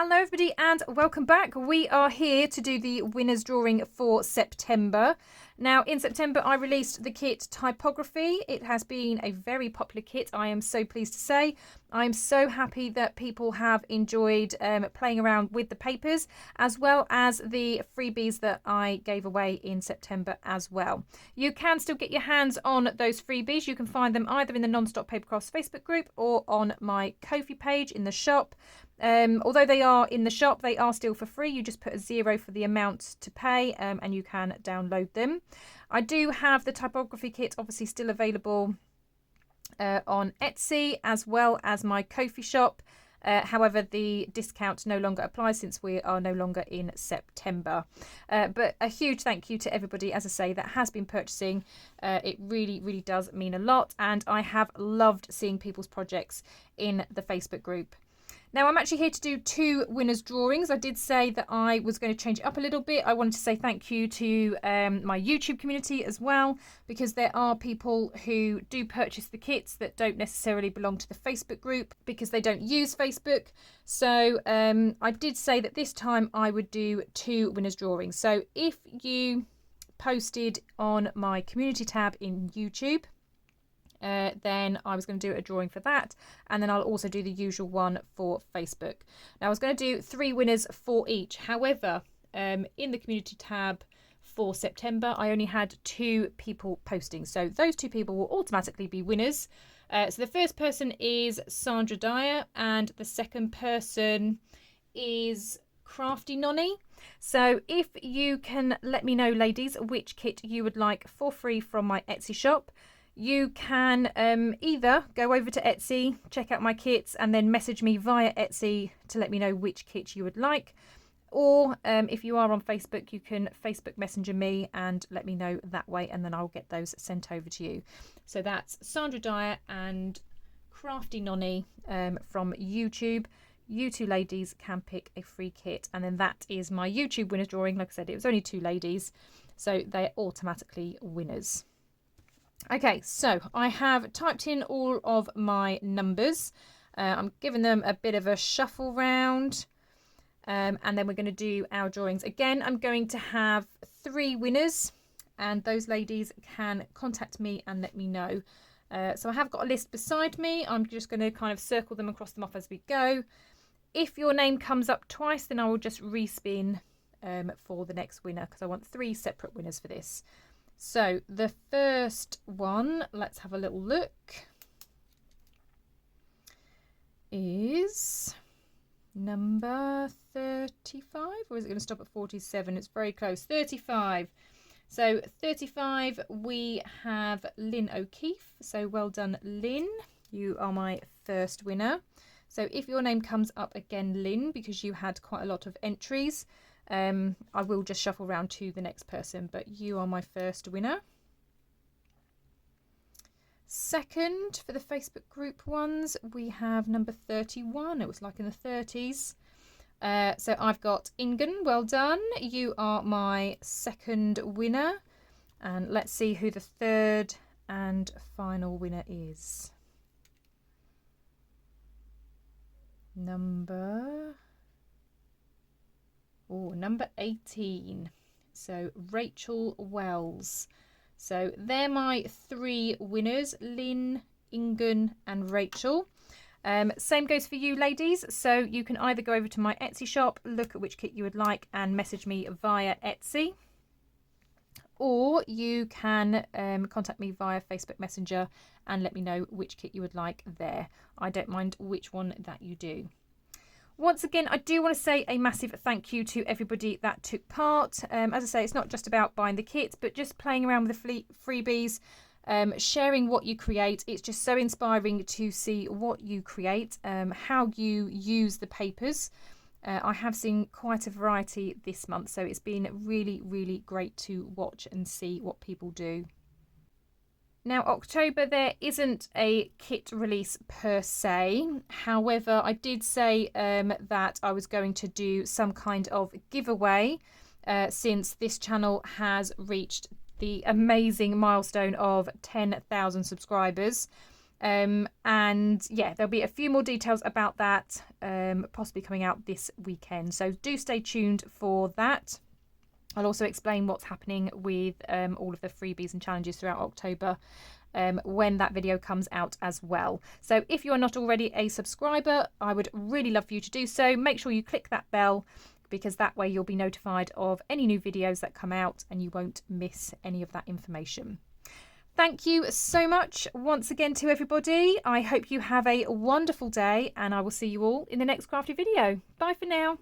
Hello everybody and welcome back. We are here to do the winners drawing for September. Now in September I released the kit Typography. It has been a very popular kit, I am so pleased to say. I'm so happy that people have enjoyed playing around with the papers as well as the freebies that I gave away in September as well. You can still get your hands on those freebies. You can find them either in the Non-Stop Papercrafts Facebook group or on my Ko-fi page in the shop. Although they are in the shop, they are still for free. You just put a 0 for the amount to pay and you can download them. I do have the typography kit obviously still available on Etsy as well as my Ko-fi shop. However, the discount no longer applies since we are no longer in September. But a huge thank you to everybody, as I say, that has been purchasing. It really, really does mean a lot. And I have loved seeing people's projects in the Facebook group. Now, I'm actually here to do 2 winners drawings. I did say that I was going to change it up a little bit. I wanted to say thank you to my YouTube community as well, because there are people who do purchase the kits that don't necessarily belong to the Facebook group because they don't use Facebook. So I did say that this time I would do 2 winners drawings. So if you posted on my community tab in YouTube, then I was going to do a drawing for that, and then I'll also do the usual one for Facebook. Now I was going to do 3 winners for each. However, in the community tab for September I only had 2 people posting, so those 2 people will automatically be winners. So the first person is Sandra Dyer and the second person is Crafty Nonny. So if you can let me know, ladies, which kit you would like for free from my Etsy shop, you can either go over to Etsy, check out my kits, and then message me via Etsy to let me know which kit you would like. Or if you are on Facebook, you can Facebook Messenger me and let me know that way, and then I'll get those sent over to you. So that's Sandra Dyer and Crafty Nonny from YouTube. You 2 ladies can pick a free kit, and then that is my YouTube winner drawing. Like I said, it was only 2 ladies, so they're automatically winners. Okay, so I have typed in all of my numbers. I'm giving them a bit of a shuffle round, and then we're going to do our drawings. Again, I'm going to have 3 winners, and those ladies can contact me and let me know. So I have got a list beside me. I'm just going to kind of circle them and cross them off as we go. If your name comes up twice, then I will just respin for the next winner, because I want 3 separate winners for this. So the first one, let's have a little look, is number 35, or is it going to stop at 47? It's very close. 35. So 35, we have Lynn O'Keefe. So well done, Lynn. You are my first winner. So if your name comes up again, Lynn, because you had quite a lot of entries, I will just shuffle round to the next person, but you are my first winner. Second, for the Facebook group ones, we have number 31. It was like in the 30s. So I've got Ingen, well done. You are my second winner. And let's see who the third and final winner is. Number 18. So Rachel Wells. So they're my 3 winners, Lynn, Ingen and Rachel. Same goes for you, ladies. So you can either go over to my Etsy shop, look at which kit you would like and message me via Etsy, or you can contact me via Facebook Messenger and let me know which kit you would like there. I don't mind which one that you do. Once again, I do want to say a massive thank you to everybody that took part. As I say, it's not just about buying the kits, but just playing around with the freebies, sharing what you create. It's just so inspiring to see what you create, how you use the papers. I have seen quite a variety this month, so it's been really, really great to watch and see what people do. Now, October, there isn't a kit release per se. However, I did say that I was going to do some kind of giveaway since this channel has reached the amazing milestone of 10,000 subscribers. And yeah, there'll be a few more details about that possibly coming out this weekend, so do stay tuned for that. I'll also explain what's happening with all of the freebies and challenges throughout October when that video comes out as well. So if you are not already a subscriber, I would really love for you to do so. Make sure you click that bell, because that way you'll be notified of any new videos that come out and you won't miss any of that information. Thank you so much once again to everybody. I hope you have a wonderful day, and I will see you all in the next crafty video. Bye for now.